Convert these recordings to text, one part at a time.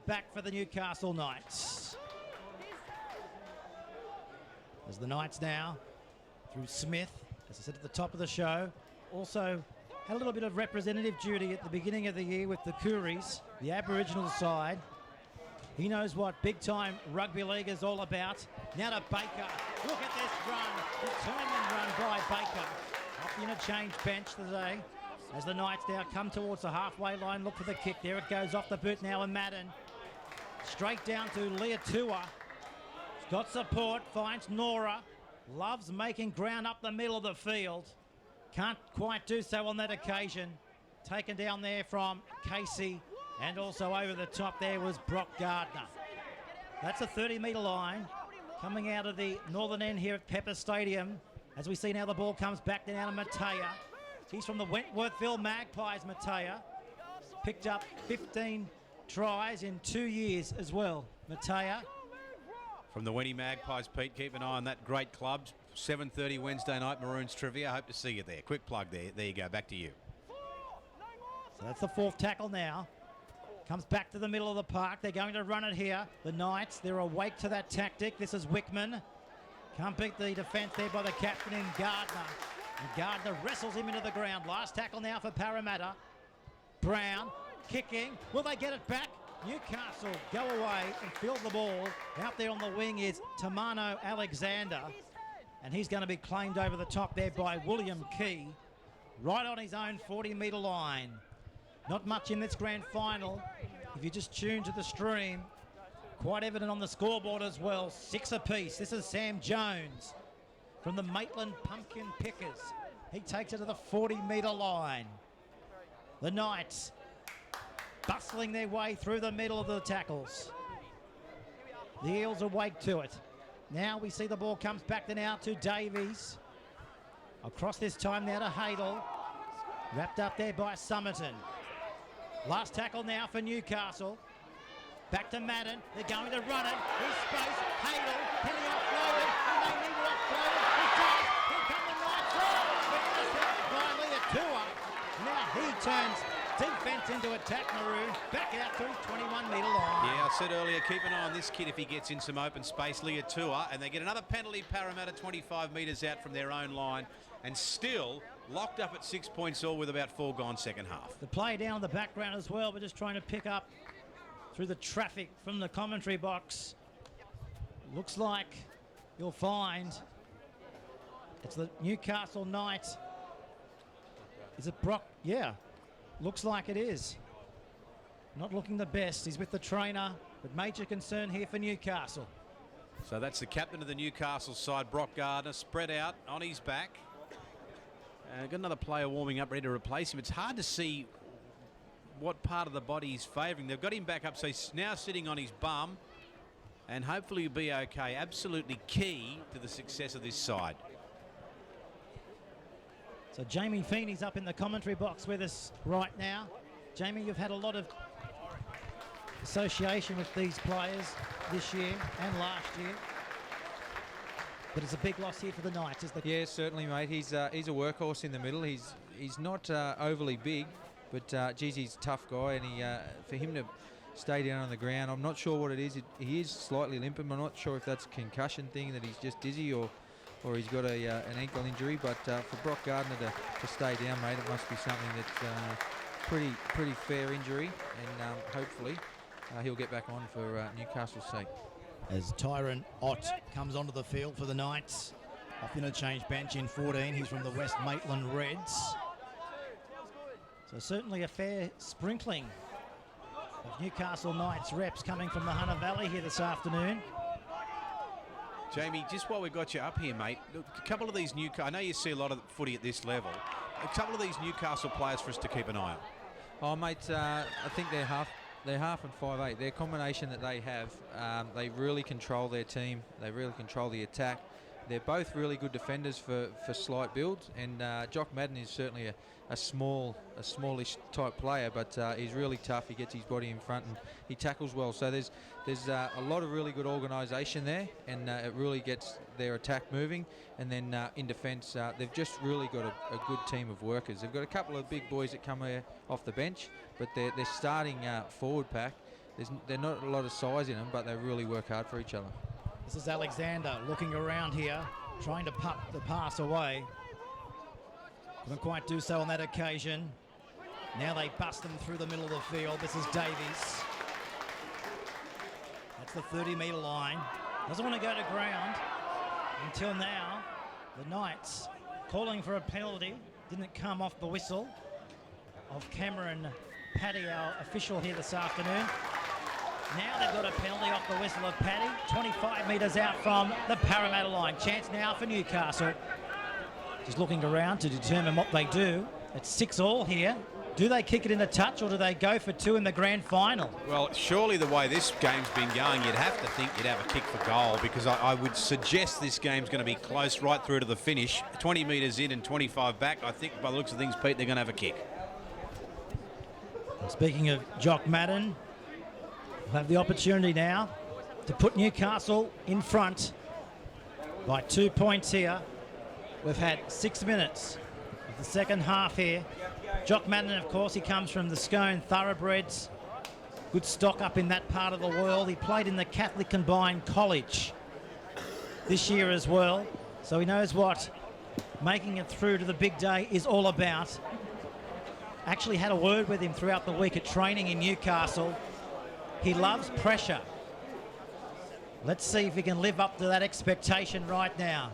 back for the Newcastle Knights. As the Knights now, through Smith, as I said at the top of the show, also had a little bit of representative duty at the beginning of the year with the Coories, the Aboriginal side. He knows what big-time rugby league is all about. Now to Baker. Look at this run. Determined run by Baker. Off the interchange bench today. As the Knights now come towards the halfway line, look for the kick. There it goes off the boot now, and Madden. Straight down to Leatua. He's got support, finds Nora. Loves making ground up the middle of the field. Can't quite do so on that occasion. Taken down there from Casey. And also over the top there was Brock Gardner. That's a 30-metre line coming out of the northern end here at Pepper Stadium. As we see now the ball comes back down to Matea. He's from the Wentworthville Magpies, Matea. Picked up 15 tries in 2 years as well, Matea. From the Wenny Magpies, Pete, keep an eye on that great club. 7:30 Wednesday night, Maroons Trivia. Hope to see you there. Quick plug there. There you go, back to you. So that's the fourth tackle now. Comes back to the middle of the park. They're going to run it here. The Knights, they're awake to that tactic. This is Wickman. Can't beat the defence there by the captain in Gardner. And Gardner wrestles him into the ground. Last tackle now for Parramatta. Brown kicking. Will they get it back? Newcastle go away and field the ball. Out there on the wing is Tamano Alexander. And he's going to be claimed over the top there by William Key. Right on his own 40-metre line. Not much in this grand final. If you just tune to the stream, quite evident on the scoreboard as well. 6 apiece. This is Sam Jones from the Maitland Pumpkin Pickers. He takes it to the 40-metre line. The Knights bustling their way through the middle of the tackles. The Eels awake to it. Now we see the ball comes back now to Davies. Across this time now to Hadel. Wrapped up there by Somerton. Last tackle now for Newcastle. Back to Madden. They're going to run it. He's space. Hadel. Can he offload it? And they need to offload it. He does. Here come the Knights. By Leatua. Now he turns defence into attack, Maroon. Back out to his 21-metre line. Yeah, I said earlier, keep an eye on this kid if he gets in some open space. Leatua. And they get another penalty. Parramatta 25 metres out from their own line. And still locked up at 6 points all with about 4 gone second half. The play down in the background as well. We're just trying to pick up through the traffic from the commentary box. Looks like you'll find it's the Newcastle Knights. Is it Brock? Yeah, looks like it is. Not looking the best. He's with the trainer, but major concern here for Newcastle. So that's the captain of the Newcastle side, Brock Gardner, spread out on his back. Got another player warming up, ready to replace him. It's hard to see what part of the body he's favouring. They've got him back up, so he's now sitting on his bum, and hopefully he'll be okay. Absolutely key to the success of this side. So Jamie Feeney's up in the commentary box with us right now. Jamie, you've had a lot of association with these players this year and last year. But it's a big loss here for the Knights, isn't it? Yeah, certainly, mate. He's a workhorse in the middle. He's not overly big, but geez, he's a tough guy, and for him to stay down on the ground, I'm not sure what it is. He is slightly limping. I'm not sure if that's a concussion thing, that he's just dizzy, or he's got an ankle injury. But for Brock Gardner to stay down, mate, it must be something that's pretty fair injury, and hopefully he'll get back on for Newcastle's sake. As Tyron Ott comes onto the field for the Knights. Off interchange bench in 14. He's from the West Maitland Reds. So certainly a fair sprinkling of Newcastle Knights reps coming from the Hunter Valley here this afternoon. Jamie, just while we got you up here, mate, look, a couple of these I know you see a lot of footy at this level. A couple of these Newcastle players for us to keep an eye on. Oh, mate, I think they're half and 5'8". Their combination that they have, they really control their team. They really control the attack. They're both really good defenders for slight builds, and Jock Madden is certainly a smallish type player, but he's really tough. He gets his body in front and he tackles well. So there's a lot of really good organisation there, and it really gets their attack moving. And then in defence, they've just really got a good team of workers. They've got a couple of big boys that come here off the bench, but their starting forward pack They're not a lot of size in them, but they really work hard for each other. This is Alexander looking around here, trying to put the pass away. Couldn't quite do so on that occasion. Now they bust them through the middle of the field. This is Davies. That's the 30-metre line. Doesn't want to go to ground until now. The Knights calling for a penalty. Didn't come off the whistle of Cameron Paddy, our official here this afternoon. Now they've got a penalty off the whistle of Paddy. 25 metres out from the Parramatta line. Chance now for Newcastle. Just looking around to determine what they do. It's 6-all here. Do they kick it in a touch or do they go for 2 in the grand final? Well, surely the way this game's been going, you'd have to think you'd have a kick for goal, because I would suggest this game's going to be close right through to the finish. 20 metres in and 25 back. I think by the looks of things, Pete, they're going to have a kick. Speaking of Jock Madden, we'll have the opportunity now to put Newcastle in front by 2 points here. We've had 6 minutes of the second half here. Jock Madden, of course, he comes from the Scone Thoroughbreds. Good stock up in that part of the world. He played in the Catholic Combined College this year as well, so he knows what making it through to the big day is all about. Actually had a word with him throughout the week at training in Newcastle. He loves pressure. Let's see if he can live up to that expectation right now.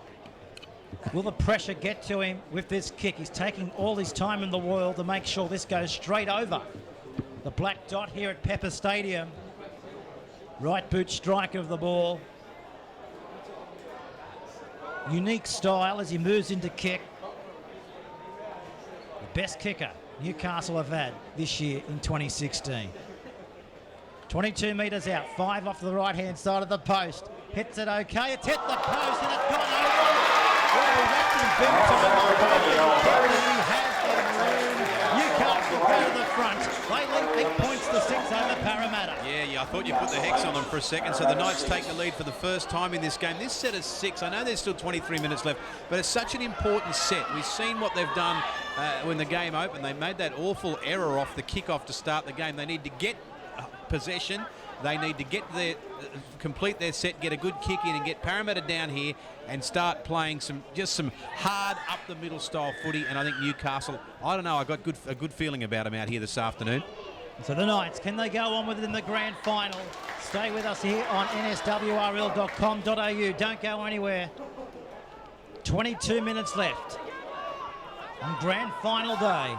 Will the pressure get to him with this kick? He's taking all his time in the world to make sure this goes straight over the black dot here at Pepper Stadium. Right boot strike of the ball. Unique style as he moves into kick. The best kicker Newcastle have had this year in 2016. 22 metres out, 5 off the right-hand side of the post. Hits it okay, it's hit the post and it's gone over. Well, that's in big time. He has the Maroon. Newcastle go to the front. They lead 8 points to 6 over Parramatta. Yeah, I thought you put the hex on them for a second. So the Knights take the lead for the first time in this game. This set is 6. I know there's still 23 minutes left, but it's such an important set. We've seen what they've done when the game opened. They made that awful error off the kickoff to start the game. They need to get possession. They need to get complete their set, get a good kick in, and get Parramatta down here and start playing some hard up the middle style footy. And I think Newcastle, I don't know, I got a good feeling about them out here this afternoon. So the Knights, can they go on with it in the grand final? Stay with us here on NSWRL.com.au. Don't go anywhere. 22 minutes left on grand final day.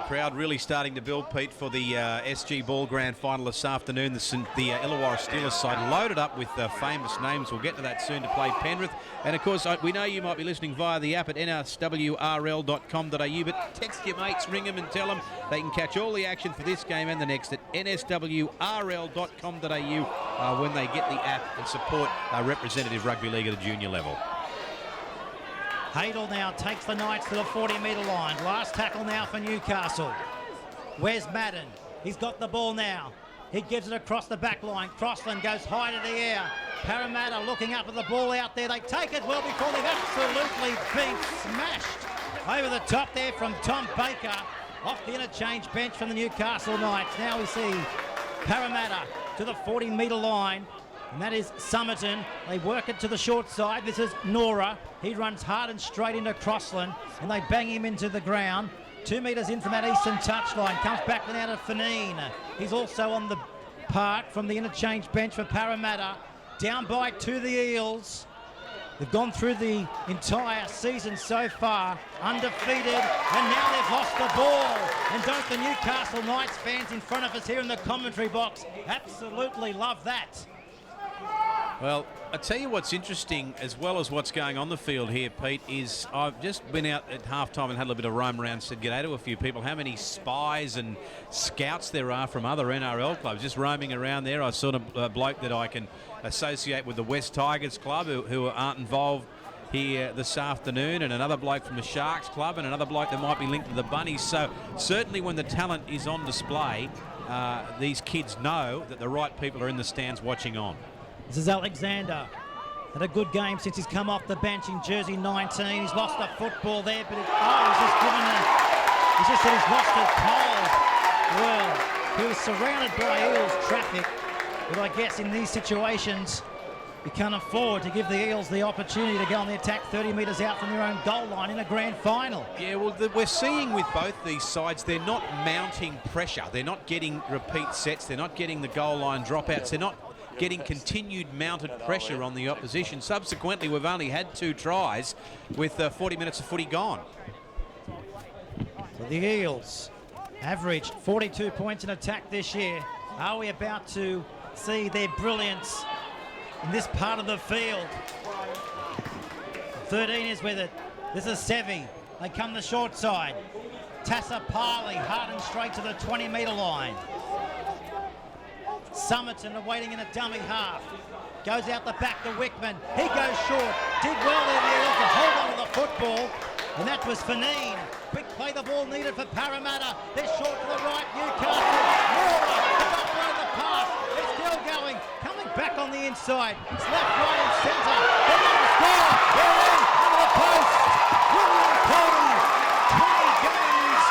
Crowd really starting to build, Pete, for the SG Ball Grand Final this afternoon. The Illawarra Steelers side loaded up with famous names. We'll get to that soon to play Penrith. And, of course, we know you might be listening via the app at nswrl.com.au, but text your mates, ring them and tell them they can catch all the action for this game and the next at nswrl.com.au when they get the app and support representative rugby league at a junior level. Hadel now takes the Knights to the 40-metre line. Last tackle now for Newcastle. Where's Madden? He's got the ball now. He gives it across the back line. Crossland goes high to the air. Parramatta looking up at the ball out there. They take it well before they've absolutely been smashed over the top there from Tom Baker off the interchange bench from the Newcastle Knights. Now we see Parramatta to the 40-metre line. And that is Somerton. They work it to the short side. This is Nora. He runs hard and straight into Crossland, and they bang him into the ground. 2 metres in from that eastern touchline. Comes back now to Fanine. He's also on the park from the interchange bench for Parramatta. Down by 2 the Eels. They've gone through the entire season so far, undefeated, and now they've lost the ball. And don't the Newcastle Knights fans in front of us here in the commentary box absolutely love that. Well, I tell you what's interesting, as well as what's going on the field here, Pete, is I've just been out at halftime and had a little bit of roam around, said g'day to a few people. How many spies and scouts there are from other NRL clubs just roaming around there. I saw a bloke that I can associate with the West Tigers club who aren't involved here this afternoon, and another bloke from the Sharks club, and another bloke that might be linked to the Bunnies. So certainly when the talent is on display, these kids know that the right people are in the stands watching on. This is Alexander. Had a good game since he's come off the bench in jersey 19. He's lost a football there, but he's just said he's lost it cold. Well, He was surrounded by Eels traffic, but I guess in these situations, you can't afford to give the Eels the opportunity to go on the attack 30 metres out from their own goal line in a grand final. Yeah, well, we're seeing with both these sides, they're not mounting pressure. They're not getting repeat sets. They're not getting the goal line dropouts. They're not getting continued mounted pressure on the opposition. Subsequently, we've only had 2 tries with 40 minutes of footy gone. So the Eels averaged 42 points in attack this year. Are we about to see their brilliance in this part of the field? 13 is with it. This is Sevi. They come the short side. Tassa Parley, hard and straight to the 20-metre line. Summerton awaiting in a dummy half. Goes out the back to Wickman. He goes short. Did well there, the Eels to hold on to the football. And that was Fanine. Quick play, the ball needed for Parramatta. They're short to the right, Newcastle. Moore, throw the pass. They're still going. Coming back on the inside. It's left, right and centre. They're going to score. They're in under the post. William Cody, 20 games.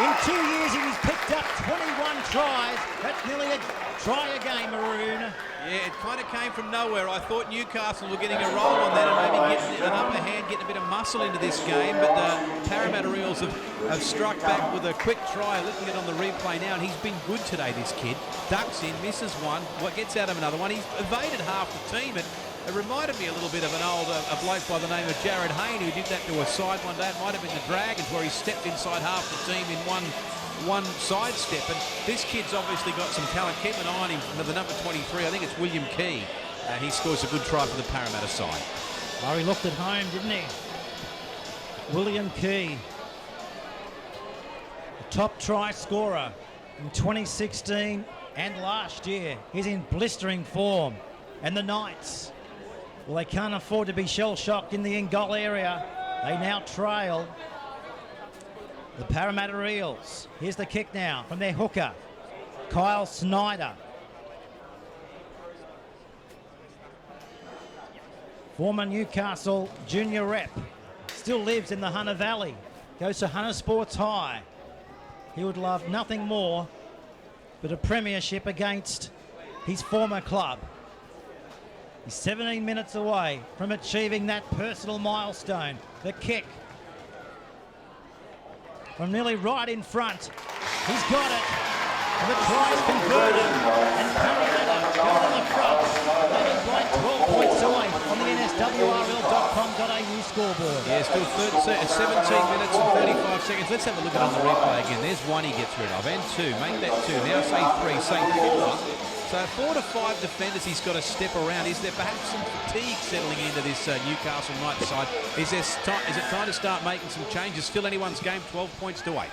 In 2 years, he's picked up 21 tries. That's nearly a try a game, Maroon. Yeah, it kind of came from nowhere. I thought Newcastle were getting a roll on that and maybe getting an upper hand, getting a bit of muscle into this game, but the Parramatta Eels have struck back with a quick try. Looking at it on the replay now, and he's been good today, this kid. Ducks in, misses one, gets out of another one. He's evaded half the team, and it reminded me a little bit of an old a bloke by the name of Jared Hayne, who did that to a side one day. It might have been the Dragons, where he stepped inside half the team in one sidestep, and this kid's obviously got some talent. Keep an eye on him for the number 23. I think it's William Key. He scores a good try for the Parramatta side. Oh, he looked at home, didn't he? William Key, the top try scorer in 2016 and last year. He's in blistering form. And the Knights, well, they can't afford to be shell-shocked in the in-goal area. They now trail the Parramatta Eels. Here's the kick now from their hooker, Kyle Snyder. Former Newcastle junior rep, still lives in the Hunter Valley, goes to Hunter Sports High. He would love nothing more but a premiership against his former club. He's 17 minutes away from achieving that personal milestone. The kick from nearly right in front. He's got it. And the try is converted. And Parramatta go to the front. They've been blind 12 points away on the NSWRL.com.au scoreboard. Yeah, still 17 minutes and 35 seconds. Let's have a look at it on the replay again. There's one he gets rid of, and 2. Make that 2. Now say 3, say 4. So 4 to 5 defenders he's got to step around. Is there perhaps some fatigue settling into this Newcastle Knights side? Is it time to start making some changes? Still anyone's game, 12 points to 8.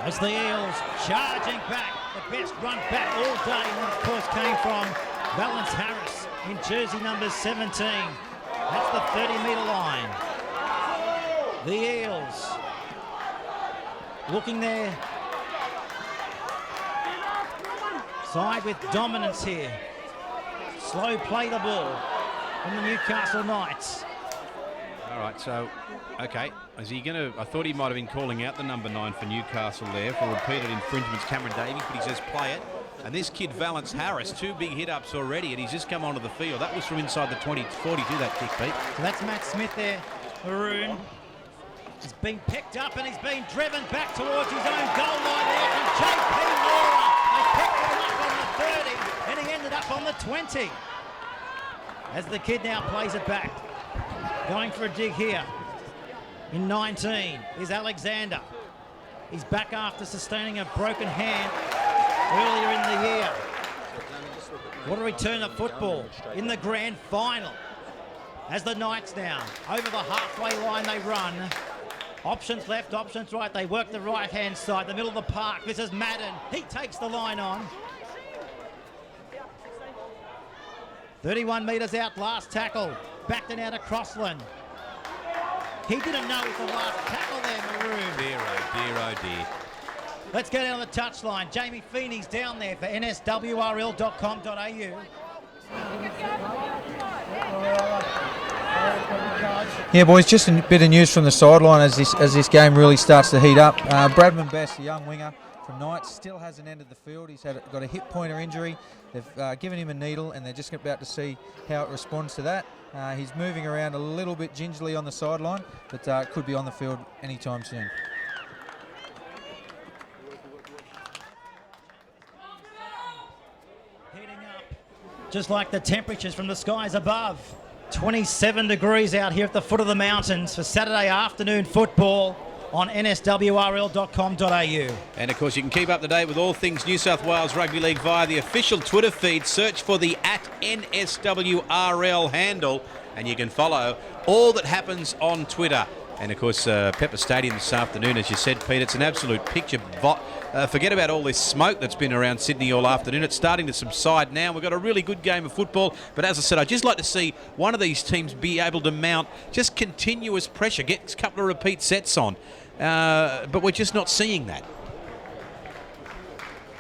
As the Eels charging back, the best run back all day, and of course came from Valence Harris in jersey number 17. That's the 30-metre line. The Eels looking there. Side with dominance here. Slow play the ball from the Newcastle Knights. All right, so, okay. Is he going to... I thought he might have been calling out the number 9 for Newcastle there for repeated infringements, Cameron Davies, but he says play it. And this kid, Valence Harris, 2 big hit-ups already, and he's just come onto the field. That was from inside the 20-40 to that kick, Pete. So that's Matt Smith there, Maroon. He's been picked up and he's been driven back towards his own goal line there from J.P. Laura. They picked him up on the 30 and he ended up on the 20. As the kid now plays it back. Going for a dig here. In 19 is Alexander. He's back after sustaining a broken hand earlier in the year. What a return of football in the grand final. As the Knights now, over the halfway line they run. Options left, options right. They work the right-hand side, the middle of the park. This is Madden. He takes the line on. 31 metres out, last tackle. Backed it out of Crossland. He didn't know it was the last tackle there, Maroon. Dear, oh dear, oh dear. Let's go down the touchline. Jamie Feeney's down there for NSWRL.com.au. Yeah, boys, just a bit of news from the sideline as this game really starts to heat up. Bradman Best, the young winger from Knights, still hasn't entered the field. He's got a hip pointer injury. They've given him a needle, and they're just about to see how it responds to that. He's moving around a little bit gingerly on the sideline, but could be on the field anytime soon. Heating up, just like the temperatures from the skies above. 27 degrees out here at the foot of the mountains for Saturday afternoon football on NSWRL.com.au. And of course, you can keep up to date with all things New South Wales Rugby League via the official Twitter feed. Search for the @NSWRL handle, and you can follow all that happens on Twitter. And of course, Pepper Stadium this afternoon, as you said, Pete, it's an absolute picture. Forget about all this smoke that's been around Sydney all afternoon. It's starting to subside now. We've got a really good game of football. But as I said, I'd just like to see one of these teams be able to mount just continuous pressure, get a couple of repeat sets on. But we're just not seeing that.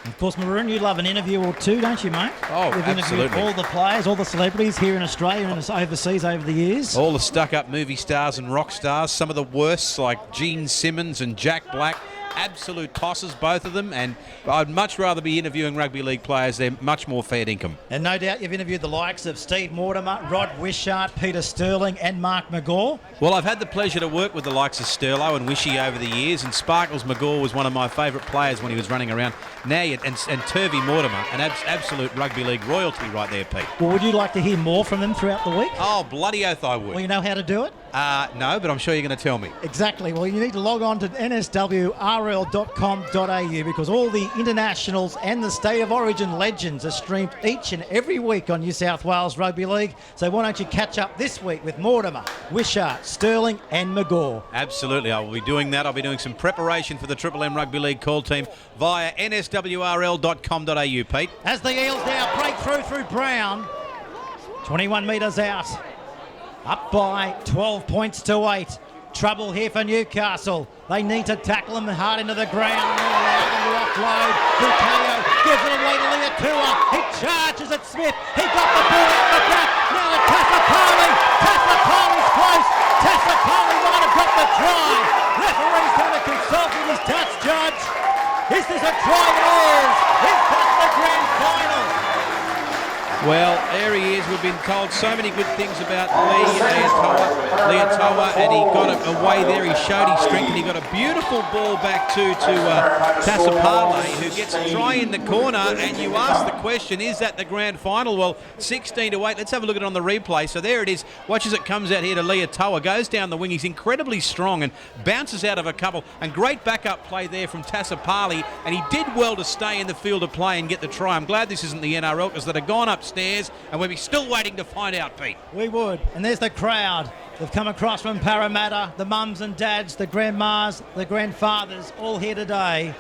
Of course, Maroon, you love an interview or two, don't you, mate? Oh, You've absolutely. interviewed all the players, all the celebrities here in Australia and overseas over the years. All the stuck-up movie stars and rock stars, some of the worst like Gene Simmons and Jack Black. Absolute tosses, both of them, and I'd much rather be interviewing rugby league players. They're much more fair income. And no doubt you've interviewed the likes of Steve Mortimer, Rod Wishart, Peter Sterling and Mark McGaw. Well, I've had the pleasure to work with the likes of Sterlo and Wishy over the years, and Sparkles McGaw was one of my favourite players when he was running around. Now, and Turvey Mortimer, an absolute rugby league royalty right there, Pete. Well, would you like to hear more from them throughout the week? Oh, bloody oath I would. Well, you know how to do it? No, but I'm sure you're going to tell me. Exactly. Well, you need to log on to nswrl.com.au because all the internationals and the state of origin legends are streamed each and every week on New South Wales Rugby League. So why don't you catch up this week with Mortimer, Wishart, Sterling and McGaw. Absolutely. I will be doing that. I'll be doing some preparation for the Triple M Rugby League call team via nswrl.com.au, Pete. As the Eels now break through Brown. 21 metres out. Up by 12 points to 8. Trouble here for Newcastle. They need to tackle them hard into the ground and allow them to offload. Bukayo gives it away to Leatua. He charges at Smith. He got the ball out the back. Now to Tassapali. Tassapali's close. Tassapali might have got the try. Referee's going to consult with his touch judge. Is this a try? It is. He's got the grand final. Well, there he is. We've been told so many good things about Leatua, and he got it away there. He showed his strength, and he got a beautiful ball back to Tassapale, who gets a try in the corner. And you ask the question, is that the grand final? Well, 16-8. Let's have a look at it on the replay. So there it is. Watch as it comes out here to Leatua. Goes down the wing. He's incredibly strong and bounces out of a couple. And great backup play there from Tassapale. And he did well to stay in the field of play and get the try. I'm glad this isn't the NRL because they'd have gone upstairs, and we'll be still waiting to find out, Pete. We would. And there's the crowd. They've come across from Parramatta, the mums and dads, the grandmas, the grandfathers, all here today.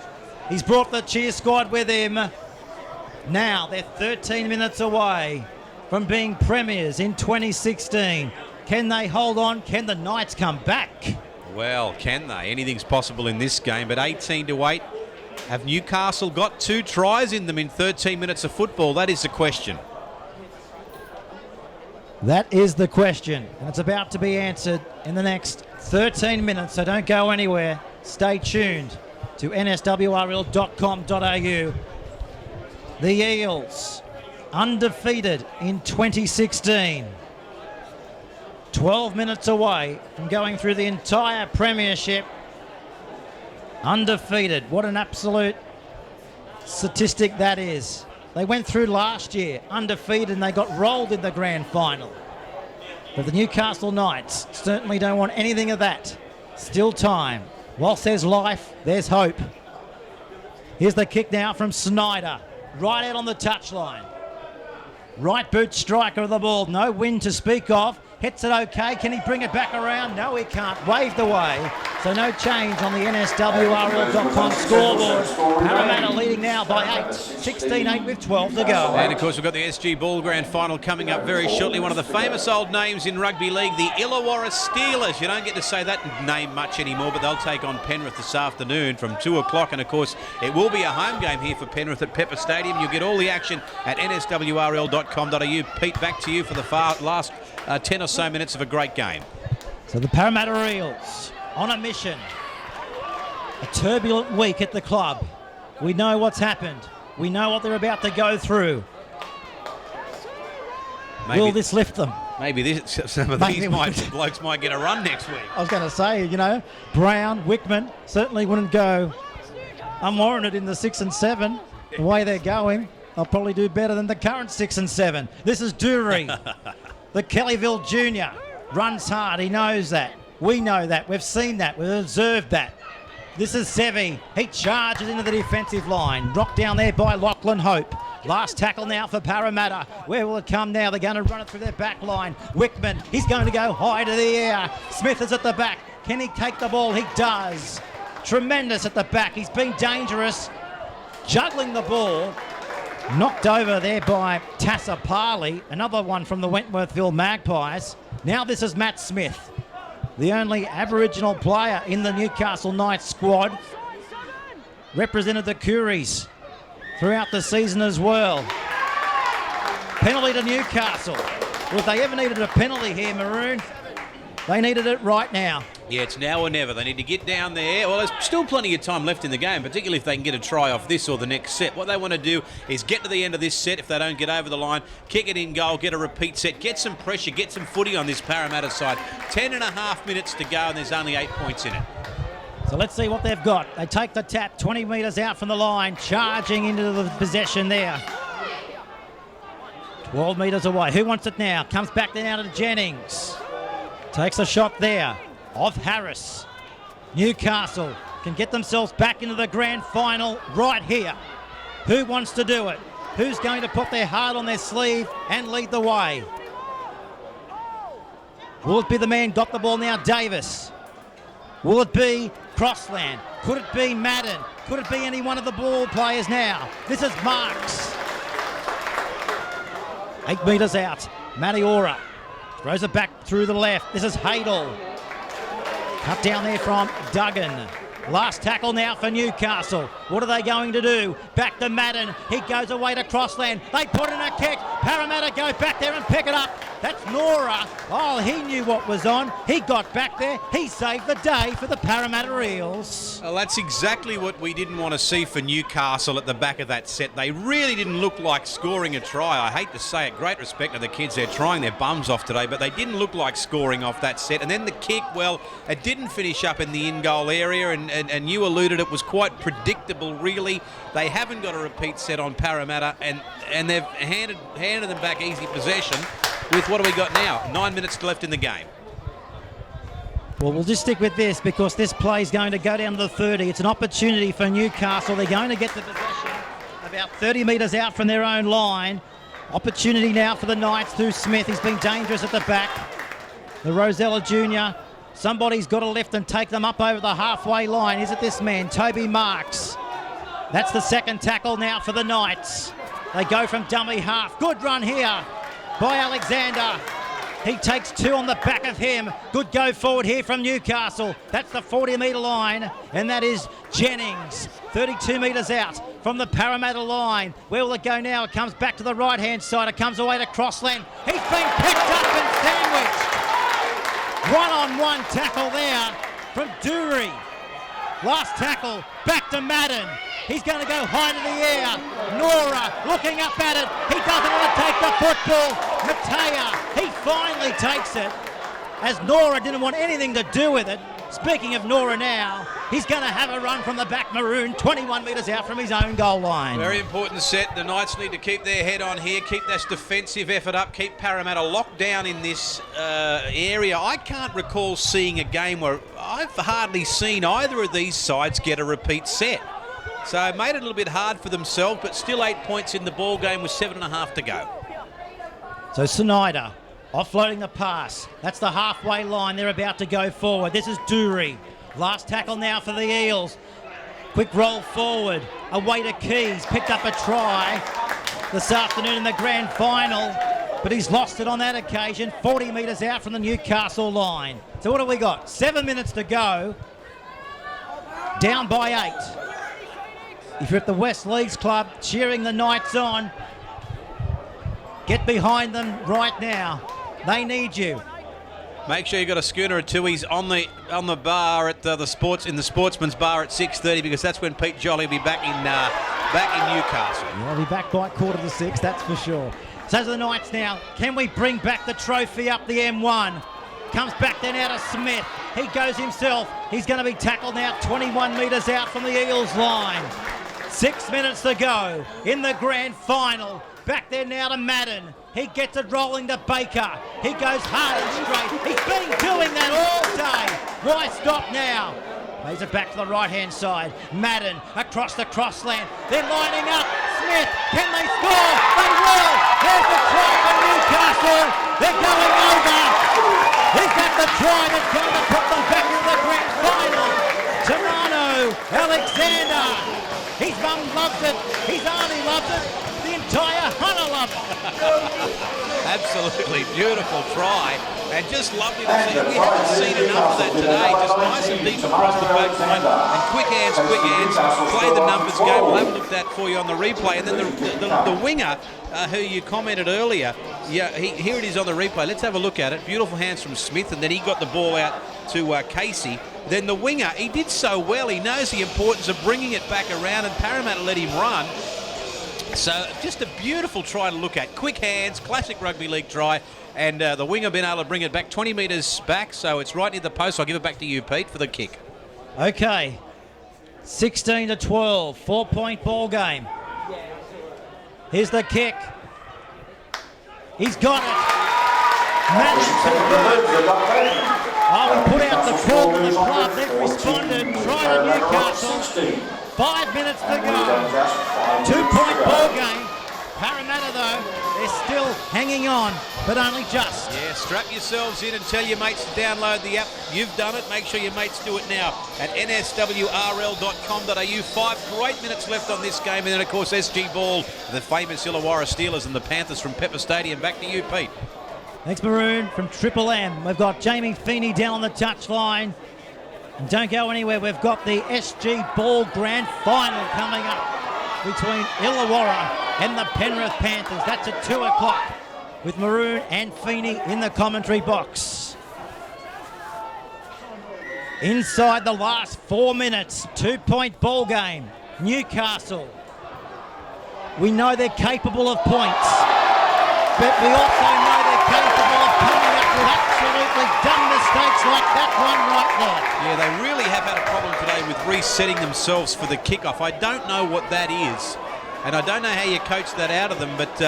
He's brought the cheer squad with him. Now they're 13 minutes away from being premiers in 2016. Can they hold on? Can the Knights come back? Well, can they? Anything's possible in this game, but 18-8. Have Newcastle got 2 tries in them in 13 minutes of football? That is the question. That is the question, and it's about to be answered in the next 13 minutes, so don't go anywhere. Stay tuned to nswrl.com.au. The Eels, undefeated in 2016. 12 minutes away from going through the entire premiership. Undefeated. What an absolute statistic that is. They went through last year undefeated and they got rolled in the grand final. But the Newcastle Knights certainly don't want anything of that. Still time. Whilst there's life, there's hope. Here's the kick now from Snyder. Right out on the touchline. Right boot striker of the ball. No wind to speak of. Hits it okay. Can he bring it back around? No, he can't. Waved away. So no change on the NSWRL.com scoreboard. Parramatta leading now by 8. 16-8 with 12 to go. And of course we've got the SG Ball Grand Final coming up very shortly. One of the famous old names in rugby league, the Illawarra Steelers. You don't get to say that name much anymore, but they'll take on Penrith this afternoon from 2 o'clock. And of course it will be a home game here for Penrith at Pepper Stadium. You'll get all the action at nswrl.com.au. Pete, back to you for the last 10 or so minutes of a great game. So the Parramatta Eels on a mission. A turbulent week at the club. We know what's happened. We know what they're about to go through. Will this lift them? Maybe some of these blokes might get a run next week. I was going to say, you know, Brown, Wickman certainly wouldn't go unwarranted in the 6 and 7. The way they're going, they'll probably do better than the current 6 and 7. This is Dury, the Kellyville Junior. Runs hard, he knows that. We know that, we've seen that, we've observed that. This is Sevi, he charges into the defensive line. Rocked down there by Lachlan Hope. Last tackle now for Parramatta. Where will it come now? They're going to run it through their back line. Wickman, he's going to go high to the air. Smith is at the back. Can he take the ball? He does. Tremendous at the back. He's been dangerous. Juggling the ball. Knocked over there by Tassa Parley. Another one from the Wentworthville Magpies. Now this is Matt Smith, the only Aboriginal player in the Newcastle Knights squad. Represented the Coories throughout the season as well. Penalty to Newcastle. Well, if they ever needed a penalty here, Maroon, they needed it right now. Yeah, it's now or never. They need to get down there. Well, there's still plenty of time left in the game, particularly if they can get a try off this or the next set. What they want to do is get to the end of this set. If they don't get over the line, kick it in goal, get a repeat set, get some pressure, get some footy on this Parramatta side. 10 and a half minutes to go, and there's only 8 points in it. So let's see what they've got. They take the tap 20 metres out from the line, charging into the possession there. 12 metres away. Who wants it now? Comes back down to Jennings. Takes a shot there of Harris. Newcastle can get themselves back into the grand final right here. Who wants to do it? Who's going to put their heart on their sleeve and lead the way? Will it be the man got the ball now, Davis? Will it be Crossland? Could it be Madden? Could it be any one of the ball players now? This is Marks. 8 metres out. Mataora throws it back through the left. This is Hadel. Cut down there from Duggan. Last tackle now for Newcastle. What are they going to do? Back to Madden. He goes away to Crossland. They put in a kick. Parramatta go back there and pick it up. That's Nora. Oh, he knew what was on. He got back there. He saved the day for the Parramatta Eels. Well, that's exactly what we didn't want to see for Newcastle at the back of that set. They really didn't look like scoring a try. I hate to say it. Great respect to the kids. They're trying their bums off today, but they didn't look like scoring off that set. And then the kick, well, it didn't finish up in the in-goal area, and you alluded it was quite predictable, really. They haven't got a repeat set on Parramatta, and they've handed them back easy possession. With what do we got now? 9 minutes left in the game. Well, we'll just stick with this because this play is going to go down to the 30. It's an opportunity for Newcastle. They're going to get the possession about 30 metres out from their own line. Opportunity now for the Knights through Smith. He's been dangerous at the back. The Rosella Junior. Somebody's got to lift and take them up over the halfway line. Is it this man, Toby Marks? That's the second tackle now for the Knights. They go from dummy half. Good run here by Alexander. He takes 2 on the back of him. Good go forward here from Newcastle. That's the 40-metre line, and that is Jennings. 32 metres out from the Parramatta line. Where will it go now? It comes back to the right-hand side. It comes away to Crossland. He's been picked up and sandwiched. One-on-one tackle there from Dury. Last tackle, back to Madden. He's going to go high to the air. Nora looking up at it. He doesn't want to take the football. Matea, he finally takes it, as Nora didn't want anything to do with it. Speaking of Nora now, he's going to have a run from the back, Maroon, 21 metres out from his own goal line. Very important set. The Knights need to keep their head on here, keep that defensive effort up, keep Parramatta locked down in this area. I can't recall seeing a game where I've hardly seen either of these sides get a repeat set. So it made it a little bit hard for themselves, but still 8 points in the ball game with 7.5 to go. So Snyder offloading the pass. That's the halfway line. They're about to go forward. This is Dury. Last tackle now for the Eels. Quick roll forward. Away to Keys. Picked up a try this afternoon in the grand final, but he's lost it on that occasion. 40 metres out from the Newcastle line. So what have we got? 7 minutes to go. Down by 8. If you're at the West Leagues Club cheering the Knights on, get behind them right now. They need you. Make sure you got a schooner or two. He's on the bar at the Sportsman's Bar at 6:30, because that's when Pete Jolly will be back in Newcastle. Yeah, he'll be back by 5:45, that's for sure. So the Knights now. Can we bring back the trophy up the M1? Comes back then out of Smith. He goes himself. He's going to be tackled now 21 metres out from the Eels line. 6 minutes to go in the grand final. Back there now to Madden. He gets it rolling to Baker. He goes hard and straight. He's been doing that all day. Why stop now? Plays it back to the right-hand side. Madden across the crossland. They're lining up. Smith, can they score? They will. There's the try for Newcastle. They're going over. He's got the try that's going to put them back in the grand final. Toronto, Alexander. His mum loves it. His auntie loves it. The entire Hunter loves it. Absolutely beautiful try, and just lovely to see. We haven't seen enough of that today. Just nice and deep across the back line, and quick hands, play the numbers game. We'll have a look at that for you on the replay. And then the winger, who you commented earlier, yeah, here it is on the replay. Let's have a look at it. Beautiful hands from Smith, and then he got the ball out to Casey. Then the winger, he did so well. He knows the importance of bringing it back around, and Parramatta let him run. So just a beautiful try to look at. Quick hands, classic rugby league try, and the winger been able to bring it back 20 metres back, so it's right near the post. I'll give it back to you, Pete, for the kick. Okay, 16-12, 4-point ball game. Here's the kick. He's got it. Oh, we put out the call to the club. They've responded. Try to Newcastle. 5 minutes to go. 2-point ball game. Parramatta, though, they're still hanging on, but only just. Yeah, strap yourselves in and tell your mates to download the app. You've done it. Make sure your mates do it now at nswrl.com.au. 5 great minutes left on this game. And then, of course, SG Ball, the famous Illawarra Steelers and the Panthers from Pepper Stadium. Back to you, Pete. Thanks, Maroon, from Triple M. We've got Jamie Feeney down on the touchline. And don't go anywhere. We've got the SG Ball Grand Final coming up between Illawarra and the Penrith Panthers. That's at 2 o'clock with Maroon and Feeney in the commentary box. Inside the last 4 minutes, 2-point ball game. Newcastle. We know they're capable of points, but we also know they're capable of coming up with absolutely dumb mistakes like that one right there. Yeah, they really have had a problem today with resetting themselves for the kickoff. I don't know what that is, and I don't know how you coach that out of them, but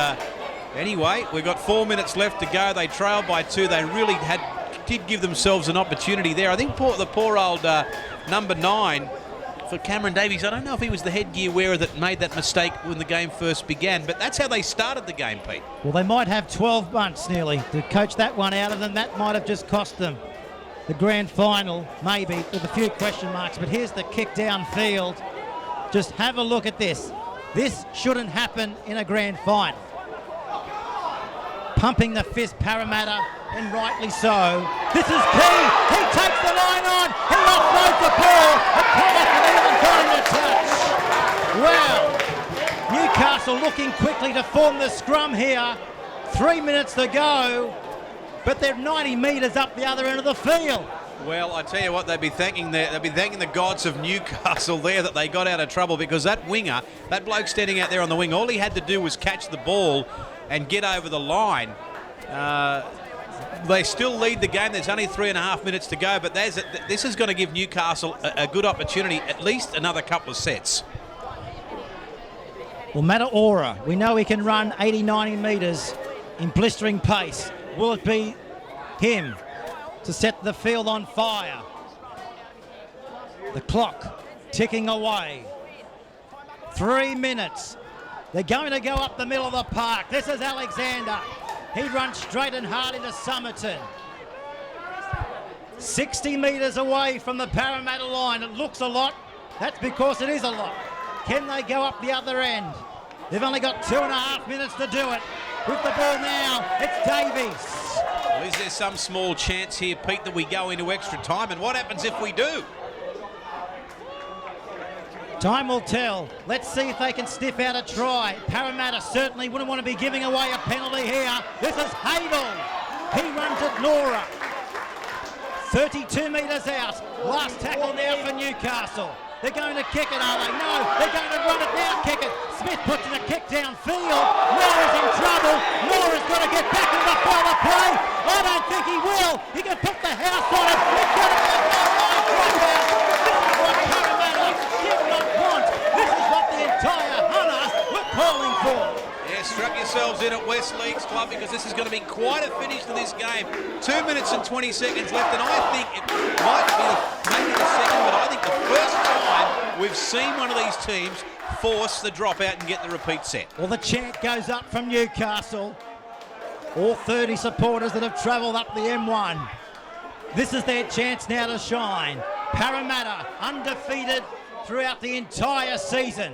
anyway, we've got 4 minutes left to go. They trailed by 2. They really did give themselves an opportunity there. I think the poor old number 9 for Cameron Davies, I don't know if he was the headgear wearer that made that mistake when the game first began, but that's how they started the game, Pete. Well, they might have 12 months nearly to coach that one out of them. That might have just cost them the grand final, maybe, with a few question marks. But here's the kick downfield. Just have a look at this. This shouldn't happen in a grand final. Pumping the fist, Parramatta, and rightly so. This is key. He takes the line on. He offloads the ball. The Connacht and even got him to touch. Wow. Newcastle looking quickly to form the scrum here. 3 minutes to go, but they're 90 metres up the other end of the field. Well, I tell you what, they'd be thanking the gods of Newcastle there that they got out of trouble, because that winger, that bloke standing out there on the wing, all he had to do was catch the ball and get over the line. They still lead the game. There's only 3.5 minutes to go, but this is going to give Newcastle a good opportunity, at least another couple of sets. Well, Mattaora, we know he can run 80, 90 metres in blistering pace. Will it be him to set the field on fire? The clock ticking away. 3 minutes. They're going to go up the middle of the park. This is Alexander. He runs straight and hard into Somerton. 60 metres away from the Parramatta line. It looks a lot. That's because it is a lot. Can they go up the other end? They've only got 2.5 minutes to do it. With the ball now, it's Davies. Well, is there some small chance here, Pete, that we go into extra time? And what happens if we do? Time will tell. Let's see if they can sniff out a try. Parramatta certainly wouldn't want to be giving away a penalty here. This is Hadel. He runs at Nora. 32 metres out. Last tackle now for Newcastle. They're going to kick it, are they? No, they're going to run it now, kick it. Smith puts in a kick downfield. Nora's in trouble. Nora's got to get back in the field of play. I don't think he will. He can put the house on it. It's going to be a goal line dropout. This is what Parramatta did not want. This is what the entire Hunters were calling for. Yeah, strap yourselves in at West Leagues Club because this is going to be quite a finish to this game. 2 minutes and 20 seconds left, and I think it might be maybe the second, but I think the first time we've seen one of these teams force the dropout and get the repeat set. Well, the chant goes up from Newcastle. All 30 supporters that have travelled up the M1. This is their chance now to shine. Parramatta undefeated throughout the entire season.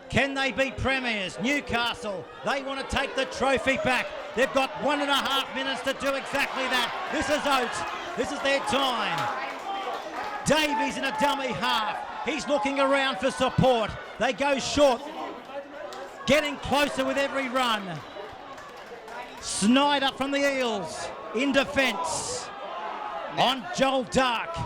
Can they beat premiers? Newcastle, they want to take the trophy back. They've got 1.5 minutes to do exactly that. This is Oates. This is their time. Davies in a dummy half. He's looking around for support. They go short. Getting closer with every run. Snyder from the Eels in defence. On Joel Dark.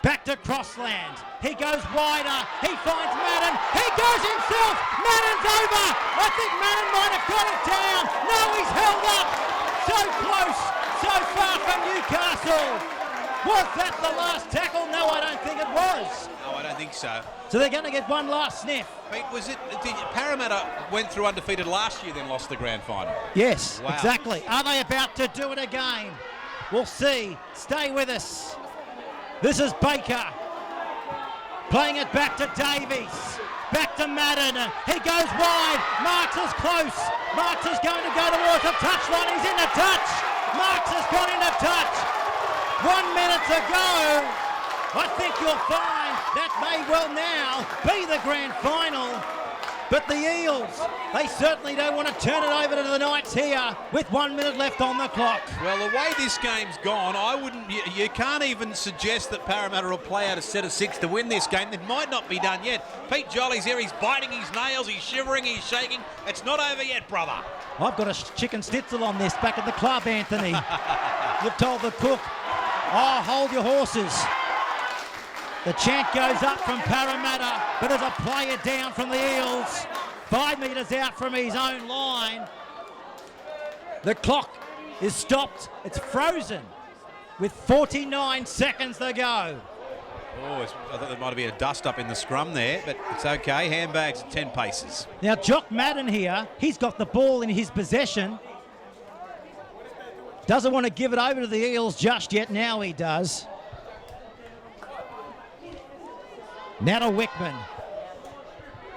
Back to Crossland. He goes wider. He finds Madden. He goes himself. Madden's over. I think Madden might have got it down. No, he's held up. So close. So far from Newcastle. Was that the last tackle? No, I don't think it was. No, I don't think so. So they're going to get one last sniff. Pete, Parramatta went through undefeated last year, then lost the grand final? Yes, wow. Exactly. Are they about to do it again? We'll see. Stay with us. This is Baker. Playing it back to Davies. Back to Madden. He goes wide. Marks is close. Marks is going to go towards the touchline. He's in the touch. Marks has gone into touch. 1 minute to go. I think you'll find that may well now be the grand final. But the Eels, they certainly don't want to turn it over to the Knights here with 1 minute left on the clock. Well, the way this game's gone, you can't even suggest that Parramatta will play out a set of 6 to win this game. It might not be done yet. Pete Jolly's here, he's biting his nails, he's shivering, he's shaking. It's not over yet, brother. I've got a chicken schnitzel on this back at the club, Anthony. You've told the cook, oh, hold your horses. The chant goes up from Parramatta, but there's a player down from the Eels. 5 metres out from his own line. The clock is stopped. It's frozen with 49 seconds to go. Oh, I thought there might have been a dust-up in the scrum there, but it's okay. Handbags at 10 paces. Now, Jock Madden here, he's got the ball in his possession. Doesn't want to give it over to the Eels just yet. Now he does. Now to Wickman.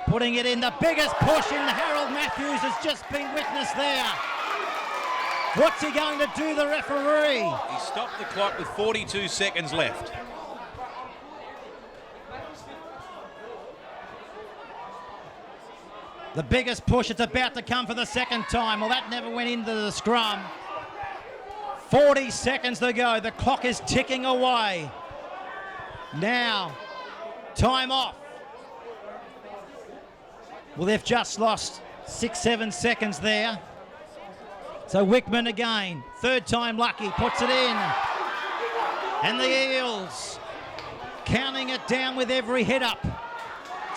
Putting it in. The biggest push in Harold Matthews has just been witnessed there. What's he going to do, the referee? He stopped the clock with 42 seconds left. The biggest push, it's about to come for the second time. Well, that never went into the scrum. 40 seconds to go. The clock is ticking away. Now, time off. Well, they've just lost 6-7 seconds there. So Wickman again, third time lucky, puts it in. And the Eels counting it down with every hit up.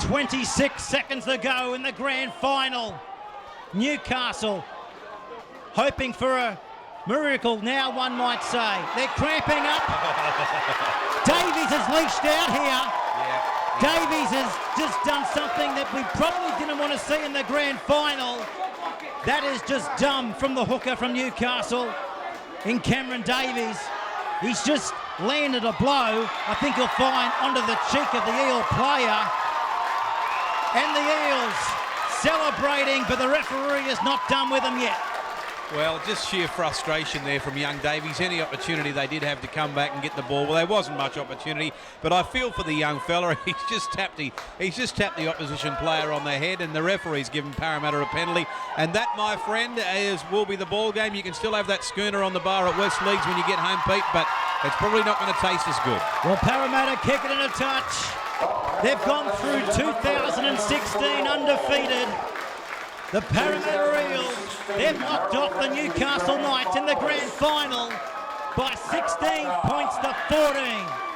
26 seconds to go in the grand final. Newcastle hoping for a miracle now, one might say. They're cramping up. Davies has leashed out here. Davies has just done something that we probably didn't want to see in the grand final. That is just dumb from the hooker from Newcastle in Cameron Davies. He's just landed a blow. I think you'll find onto the cheek of the Eel player. And the Eels celebrating, but the referee is not done with them yet. Well, just sheer frustration there from young Davies. Any opportunity they did have to come back and get the ball, well, there wasn't much opportunity. But I feel for the young fella. He's just tapped the opposition player on the head, and the referee's given Parramatta a penalty. And that, my friend, will be the ball game. You can still have that schooner on the bar at West Leagues when you get home, Pete, but it's probably not going to taste as good. Well, Parramatta kick it in a touch. They've gone through 2016 undefeated. The Parramatta Eels, they've knocked off the Newcastle Knights in the grand final by 16 points to 14.